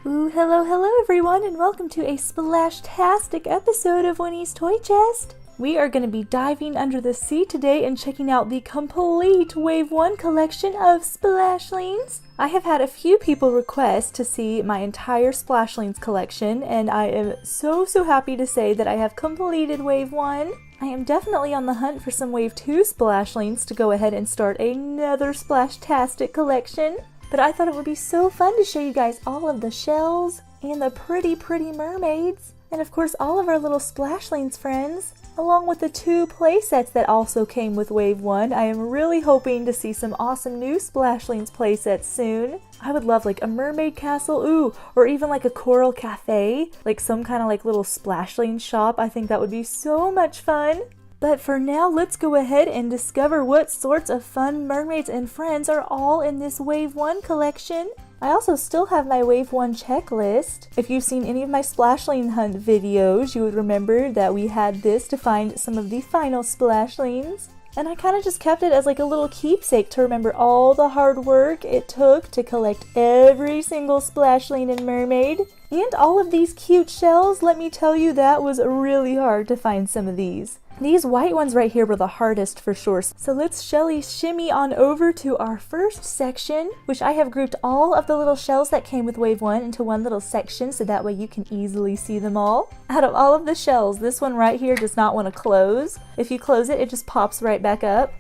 Ooh, hello everyone, and welcome to a Splashtastic episode of Winnie's Toy Chest. We are going to be diving under the sea today and checking out the complete Wave 1 collection of Splashlings. I have had a few people request to see my entire Splashlings collection, and I am so happy to say that I have completed Wave 1. I am definitely on the hunt for some Wave 2 Splashlings to go ahead and start another Splashtastic collection. But I thought it would be so fun to show you guys all of the shells and the pretty mermaids. And of course all of our little Splashlings friends, along with the 2 playsets that also came with Wave 1. I am really hoping to see some awesome new Splashlings playsets soon. I would love like a mermaid castle, ooh, or even like a coral cafe, like some kind of like little Splashling shop. I think that would be so much fun. But for now, let's go ahead and discover what sorts of fun mermaids and friends are all in this Wave 1 collection. I also still have my Wave 1 checklist. If you've seen any of my Splashling hunt videos, you would remember that we had this to find some of the final Splashlings. And I kind of just kept it as like a little keepsake to remember all the hard work it took to collect every single Splashling and mermaid. And all of these cute shells, let me tell you, that was really hard to find some of these. These white ones right here were the hardest for sure. So let's Shelly shimmy on over to our first section, which I have grouped all of the little shells that came with Wave 1 into one little section so that way you can easily see them all. Out of all of the shells, this one right here does not want to close. If you close it, it just pops right back up.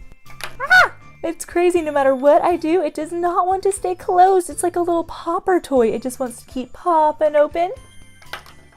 Ah! It's crazy, no matter what I do, it does not want to stay closed. It's like a little popper toy. It just wants to keep popping open.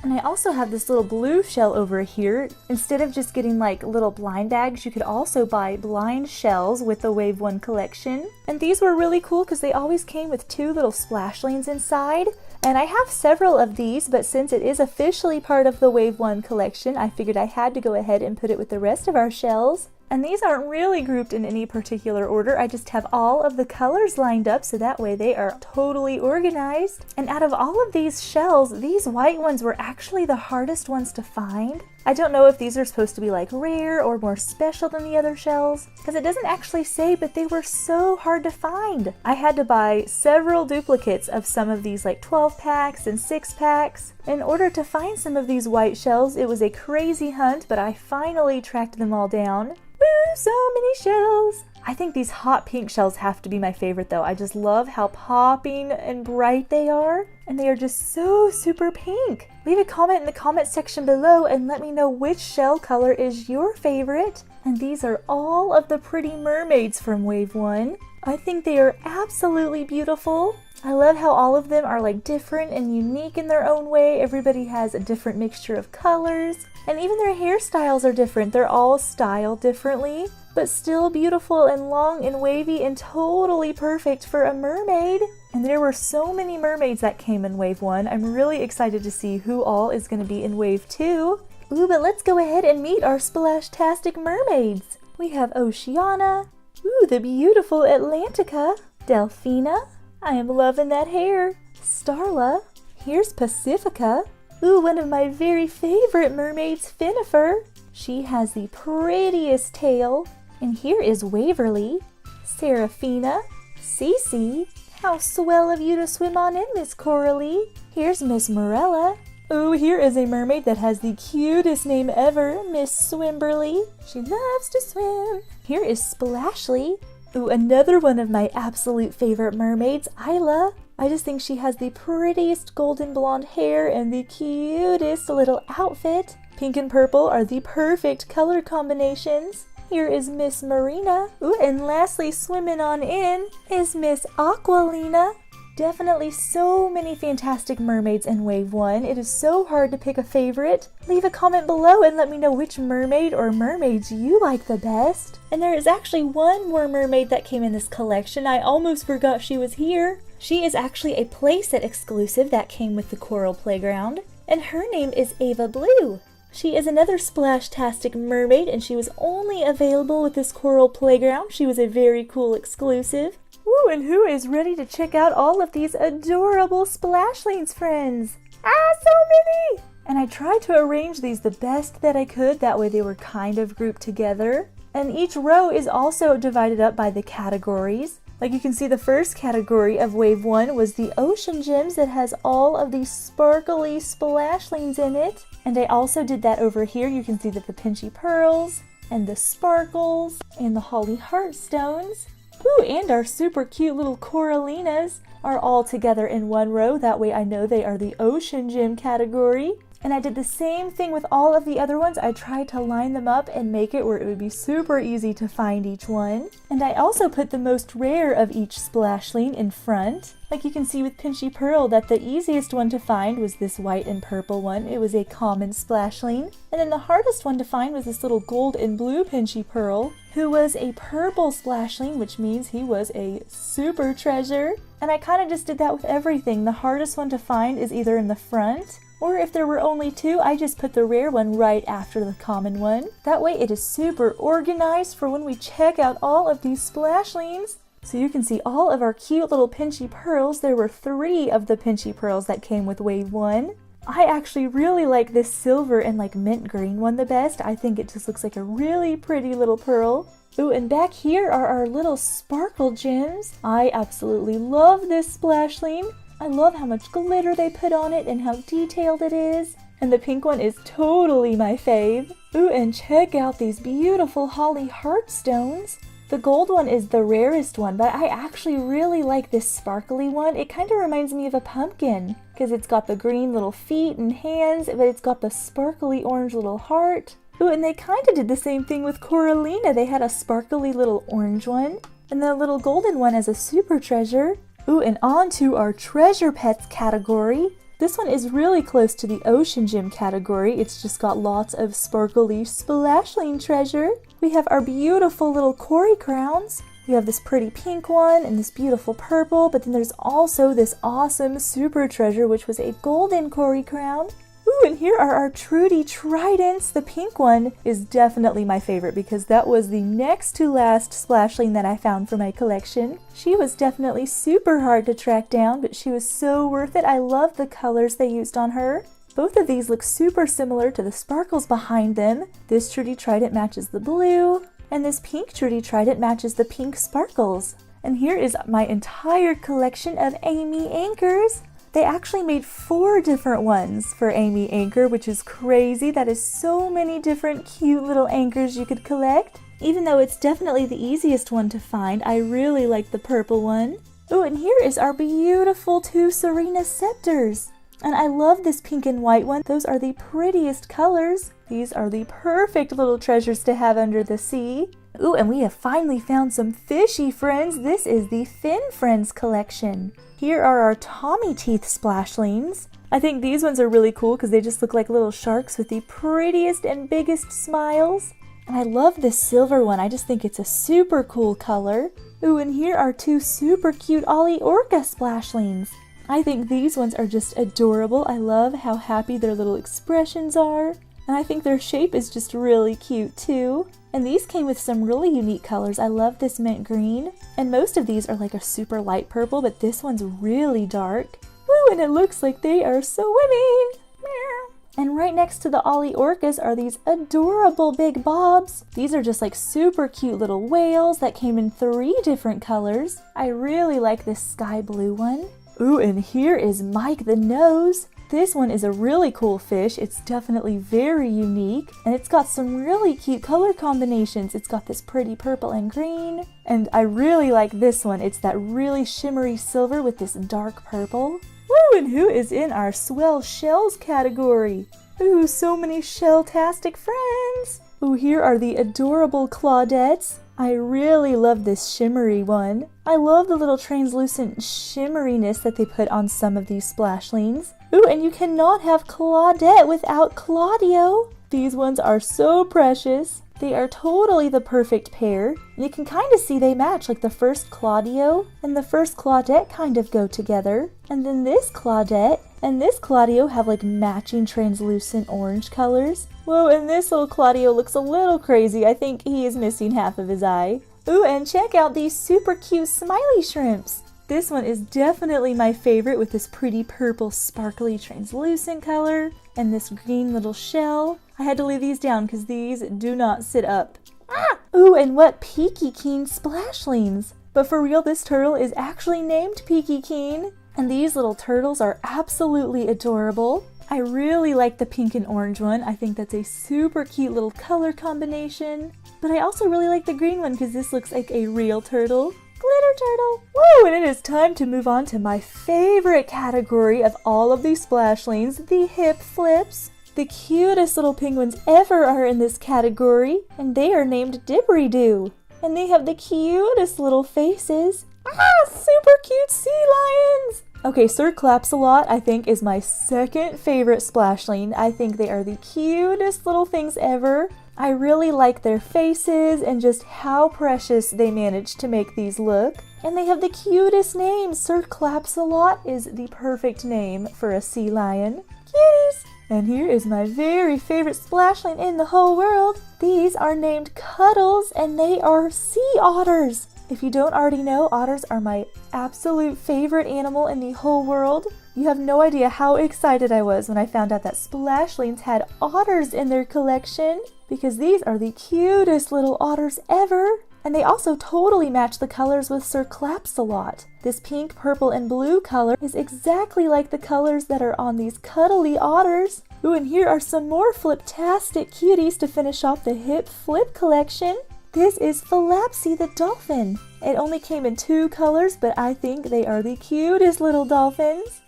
And I also have this little blue shell over here. Instead of just getting like little blind bags, you could also buy blind shells with the Wave 1 collection. And these were really cool because they always came with 2 little Splashlings inside. And I have several of these, but since it is officially part of the Wave 1 collection, I figured I had to go ahead and put it with the rest of our shells. And these aren't really grouped in any particular order. I just have all of the colors lined up so that way they are totally organized. And out of all of these shells, these white ones were actually the hardest ones to find. I don't know if these are supposed to be like rare or more special than the other shells, because it doesn't actually say, but they were so hard to find. I had to buy several duplicates of some of these like 12 packs and 6 packs. In order to find some of these white shells, it was a crazy hunt, but I finally tracked them all down. Woo, so many shells! I think these hot pink shells have to be my favorite though. I just love how popping and bright they are. And they are just so super pink. Leave a comment in the comment section below and let me know which shell color is your favorite. And these are all of the pretty mermaids from Wave 1. I think they are absolutely beautiful. I love how all of them are like different and unique in their own way. Everybody has a different mixture of colors. And even their hairstyles are different. They're all styled differently, but still beautiful and long and wavy and totally perfect for a mermaid. And there were so many mermaids that came in Wave 1. I'm really excited to see who all is going to be in Wave 2. Ooh, but let's go ahead and meet our Splashtastic mermaids. We have Oceana. Ooh, the beautiful Atlantica. Delphina. I am loving that hair. Starla. Here's Pacifica. Ooh, one of my very favorite mermaids, Finnifer. She has the prettiest tail. And here is Waverly. Seraphina. Cece. How swell of you to swim on in, Miss Coralie. Here's Miss Morella. Ooh, here is a mermaid that has the cutest name ever, Miss Swimberly. She loves to swim. Here is Splashly. Ooh, another one of my absolute favorite mermaids, Isla. I just think she has the prettiest golden blonde hair and the cutest little outfit. Pink and purple are the perfect color combinations. Here is Miss Marina. Ooh, and lastly, swimming on in is Miss Aqualina. Definitely so many fantastic mermaids in Wave 1. It is so hard to pick a favorite. Leave a comment below and let me know which mermaid or mermaids you like the best. And there is actually one more mermaid that came in this collection. I almost forgot she was here. She is actually a playset exclusive that came with the Coral Playground. And her name is Ava Blue. She is another Splashtastic mermaid and she was only available with this Coral Playground. She was a very cool exclusive. Woo, and who is ready to check out all of these adorable Splashlings friends? Ah, so many! And I tried to arrange these the best that I could, that way they were kind of grouped together. And each row is also divided up by the categories. Like you can see, the first category of wave 1 was the ocean gems that has all of these sparkly splashlings in it. And I also did that over here. You can see that the pinchy pearls and the sparkles and the holly heartstones, ooh, and our super cute little corallinas are all together in one row. That way I know they are the ocean gem category. And I did the same thing with all of the other ones. I tried to line them up and make it where it would be super easy to find each one. And I also put the most rare of each splashling in front. Like you can see with Pinchy Pearl that the easiest one to find was this white and purple one. It was a common splashling. And then the hardest one to find was this little gold and blue Pinchy Pearl, who was a purple splashling, which means he was a super treasure. And I kind of just did that with everything. The hardest one to find is either in the front, or if there were only two, I just put the rare one right after the common one. That way it is super organized for when we check out all of these splashlings. So you can see all of our cute little Pinchy Pearls. There were 3 of the Pinchy Pearls that came with wave 1. I actually really like this silver and like mint green one the best. I think it just looks like a really pretty little pearl. Ooh, and back here are our little sparkle gems. I absolutely love this splashling. I love how much glitter they put on it and how detailed it is. And the pink one is totally my fave. Ooh, and check out these beautiful holly heartstones. The gold one is the rarest one, but I actually really like this sparkly one. It kind of reminds me of a pumpkin because it's got the green little feet and hands, but it's got the sparkly orange little heart. Ooh, and they kind of did the same thing with Corallina. They had a sparkly little orange one and the little golden one as a super treasure. Ooh, and on to our treasure pets category. This one is really close to the ocean gem category. It's just got lots of sparkly splashling treasure. We have our beautiful little Cory crowns. We have this pretty pink one and this beautiful purple, but then there's also this awesome super treasure, which was a golden Cory crown. Ooh, and here are our Trudy Tridents. The pink one is definitely my favorite because that was the next to last splashling that I found for my collection. She was definitely super hard to track down, but she was so worth it. I love the colors they used on her. Both of these look super similar to the sparkles behind them. This Trudy Trident matches the blue, and this pink Trudy Trident matches the pink sparkles. And here is my entire collection of Amy anchors. They actually made 4 different ones for Amy Anchor, which is crazy. That is so many different cute little anchors you could collect. Even though it's definitely the easiest one to find, I really like the purple one. Ooh, and here is our beautiful 2 Serena Scepters. And I love this pink and white one. Those are the prettiest colors. These are the perfect little treasures to have under the sea. Ooh, and we have finally found some fishy friends. This is the Fin Friends collection. Here are our Tommy Teeth Splashlings. I think these ones are really cool because they just look like little sharks with the prettiest and biggest smiles. And I love this silver one. I just think it's a super cool color. Ooh, and here are 2 super cute Ollie Orca Splashlings. I think these ones are just adorable. I love how happy their little expressions are. And I think their shape is just really cute too. And these came with some really unique colors. I love this mint green. And most of these are like a super light purple, but this one's really dark. Woo, and it looks like they are swimming. Meow. And right next to the Ollie Orcas are these adorable big bobs. These are just like super cute little whales that came in 3 different colors. I really like this sky blue one. Ooh, and here is Mike the Nose. This one is a really cool fish. It's definitely very unique, and it's got some really cute color combinations. It's got this pretty purple and green, and I really like this one. It's that really shimmery silver with this dark purple. Woo, and who is in our Swell Shells category? Ooh, so many shell-tastic friends. Ooh, here are the adorable Claudettes. I really love this shimmery one. I love the little translucent shimmeriness that they put on some of these splashlings. Ooh, and you cannot have Claudette without Claudio. These ones are so precious. They are totally the perfect pair. You can kind of see they match, like the first Claudio and the first Claudette kind of go together. And then this Claudette and this Claudio have like matching translucent orange colors. Whoa, and this little Claudio looks a little crazy. I think he is missing half of his eye. Ooh, and check out these super cute Smiley Shrimps. This one is definitely my favorite with this pretty purple sparkly translucent color and this green little shell. I had to lay these down because these do not sit up. Ah! Ooh, and what peaky keen splashlings. But for real, this turtle is actually named Peaky Keen. And these little turtles are absolutely adorable. I really like the pink and orange one. I think that's a super cute little color combination. But I also really like the green one because this looks like a real turtle. Glitter turtle! Woo! And it is time to move on to my favorite category of all of these Splashlings, the hip flips. The cutest little penguins ever are in this category, and they are named Dibbery-Doo. And they have the cutest little faces. Ah, super cute sea lions! Okay, Sir Claps-A-Lot, I think, is my second favorite Splashling. I think they are the cutest little things ever. I really like their faces and just how precious they managed to make these look. And they have the cutest names. Sir Claps-A-Lot is the perfect name for a sea lion. Cuties! And here is my very favorite Splashling in the whole world. These are named Cuddles and they are sea otters. If you don't already know, otters are my absolute favorite animal in the whole world. You have no idea how excited I was when I found out that Splashlings had otters in their collection, because these are the cutest little otters ever. And they also totally match the colors with Sir Claps-A-Lot. This pink, purple, and blue color is exactly like the colors that are on these cuddly otters. Ooh, and here are some more Fliptastic cuties to finish off the hip flip collection. This is Flapsy the dolphin. It only came in 2 colors, but I think they are the cutest little dolphins.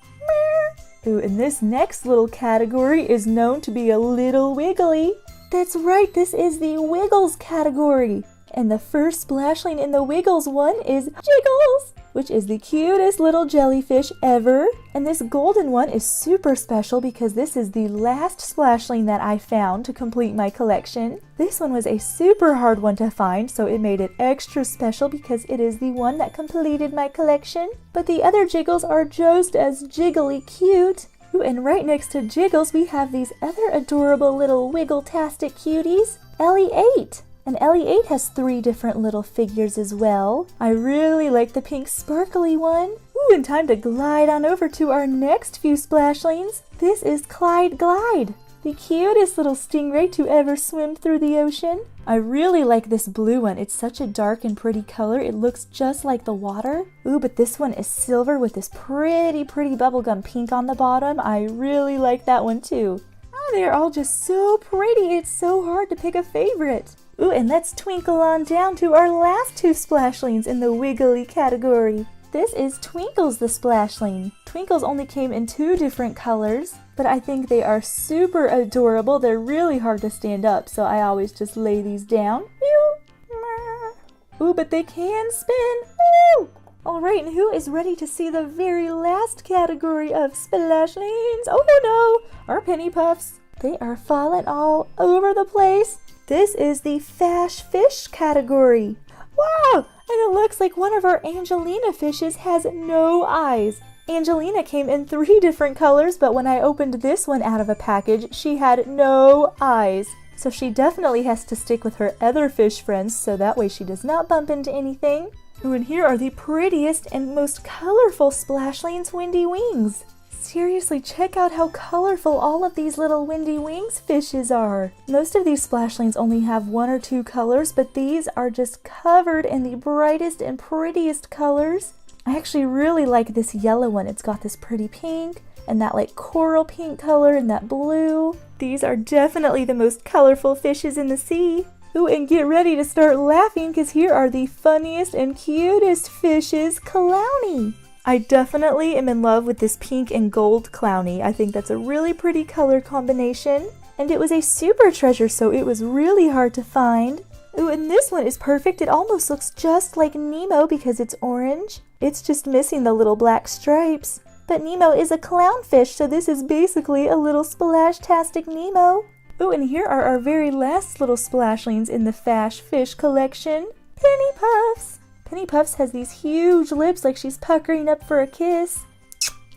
Ooh, and this next little category is known to be a little wiggly. That's right, this is the Wiggles category. And the first Splashling in the Wiggles one is Jiggles, which is the cutest little jellyfish ever. And this golden one is super special because this is the last Splashling that I found to complete my collection. This one was a super hard one to find, so it made it extra special because it is the one that completed my collection. But the other Jiggles are just as jiggly cute. Ooh, and right next to Jiggles, we have these other adorable little Wiggle-tastic cuties, Ellie 8. And Ellie 8 has 3 different little figures as well. I really like the pink sparkly one. Ooh, and time to glide on over to our next few Splashlings. This is Clyde Glide, the cutest little stingray to ever swim through the ocean. I really like this blue one. It's such a dark and pretty color. It looks just like the water. Ooh, but this one is silver with this pretty bubblegum pink on the bottom. I really like that one too. Oh, they're all just so pretty. It's so hard to pick a favorite. Ooh, and let's twinkle on down to our last 2 Splashlings in the wiggly category. This is Twinkles the Splashling. Twinkles only came in 2 different colors, but I think they are super adorable. They're really hard to stand up, so I always just lay these down. Ooh, but they can spin. Ooh! Alright, and who is ready to see the very last category of Splashlings? Oh no! Our penny puffs. They are falling all over the place. This is the Fash Fish category. Wow! And it looks like one of our Angelina fishes has no eyes. Angelina came in 3 different colors, but when I opened this one out of a package, she had no eyes. So she definitely has to stick with her other fish friends so that way she does not bump into anything. Ooh, and here are the prettiest and most colorful Splashlings Windy Wings. Seriously, check out how colorful all of these little Windy Wings fishes are. Most of these Splashlings only have 1 or 2 colors, but these are just covered in the brightest and prettiest colors. I actually really like this yellow one. It's got this pretty pink and that like coral pink color and that blue. These are definitely the most colorful fishes in the sea. Ooh, and get ready to start laughing because here are the funniest and cutest fishes, Clowny. I definitely am in love with this pink and gold Clowny. I think that's a really pretty color combination. And it was a super treasure, so it was really hard to find. Ooh, and this one is perfect. It almost looks just like Nemo because it's orange. It's just missing the little black stripes. But Nemo is a clownfish, so this is basically a little Splashtastic Nemo. Ooh, and here are our very last little Splashlings in the Fash Fish collection. Penny Puffs. Penny Puffs has these huge lips like she's puckering up for a kiss.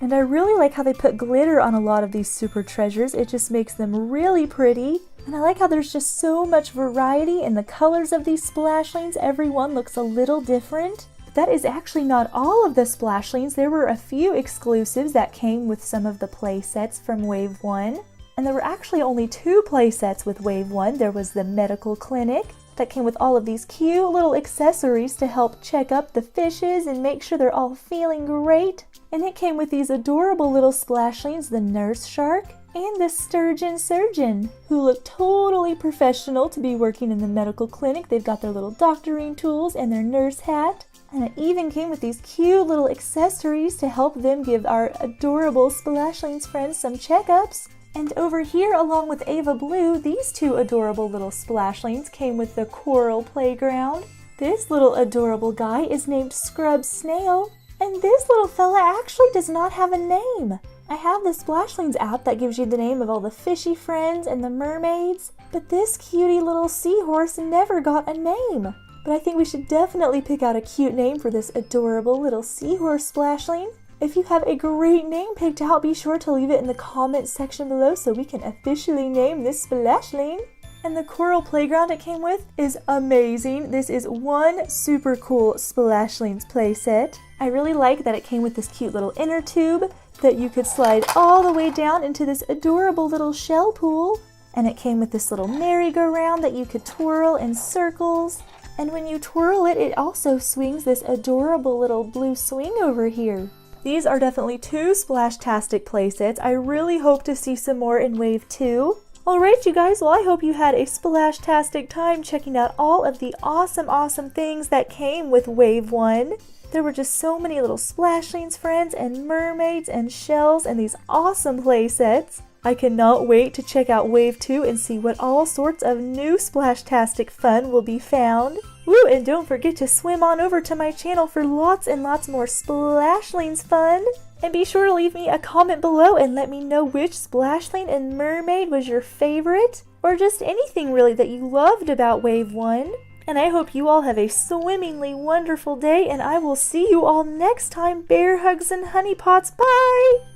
And I really like how they put glitter on a lot of these super treasures. It just makes them really pretty. And I like how there's just so much variety in the colors of these Splashlings. Every one looks a little different. But that is actually not all of the Splashlings. There were a few exclusives that came with some of the play sets from Wave 1. And there were actually only 2 play sets with Wave 1. There was the Medical Clinic that came with all of these cute little accessories to help check up the fishes and make sure they're all feeling great. And it came with these adorable little splashlings, the nurse shark and the sturgeon surgeon, who look totally professional to be working in the medical clinic. They've got their little doctoring tools and their nurse hat. And it even came with these cute little accessories to help them give our adorable Splashlings friends some checkups. And over here, along with Ava Blue, these two adorable little Splashlings came with the coral playground. This little adorable guy is named Scrub Snail. And this little fella actually does not have a name. I have the Splashlings app that gives you the name of all the fishy friends and the mermaids, but this cutie little seahorse never got a name. But I think we should definitely pick out a cute name for this adorable little seahorse Splashling. If you have a great name picked out, be sure to leave it in the comments section below so we can officially name this Splashling. And the coral playground it came with is amazing. This is one super cool Splashlings playset. I really like that it came with this cute little inner tube that you could slide all the way down into this adorable little shell pool. And it came with this little merry-go-round that you could twirl in circles. And when you twirl it, it also swings this adorable little blue swing over here. These are definitely two Splashtastic playsets. I really hope to see some more in Wave 2. Alright you guys, well I hope you had a Splashtastic time checking out all of the awesome things that came with Wave 1. There were just so many little Splashlings friends and mermaids and shells and these awesome playsets. I cannot wait to check out Wave 2 and see what all sorts of new Splashtastic fun will be found. Woo, and don't forget to swim on over to my channel for lots and lots more Splashlings fun. And be sure to leave me a comment below and let me know which Splashling and mermaid was your favorite, or just anything really that you loved about Wave 1. And I hope you all have a swimmingly wonderful day, and I will see you all next time. Bear hugs and honey pots. Bye!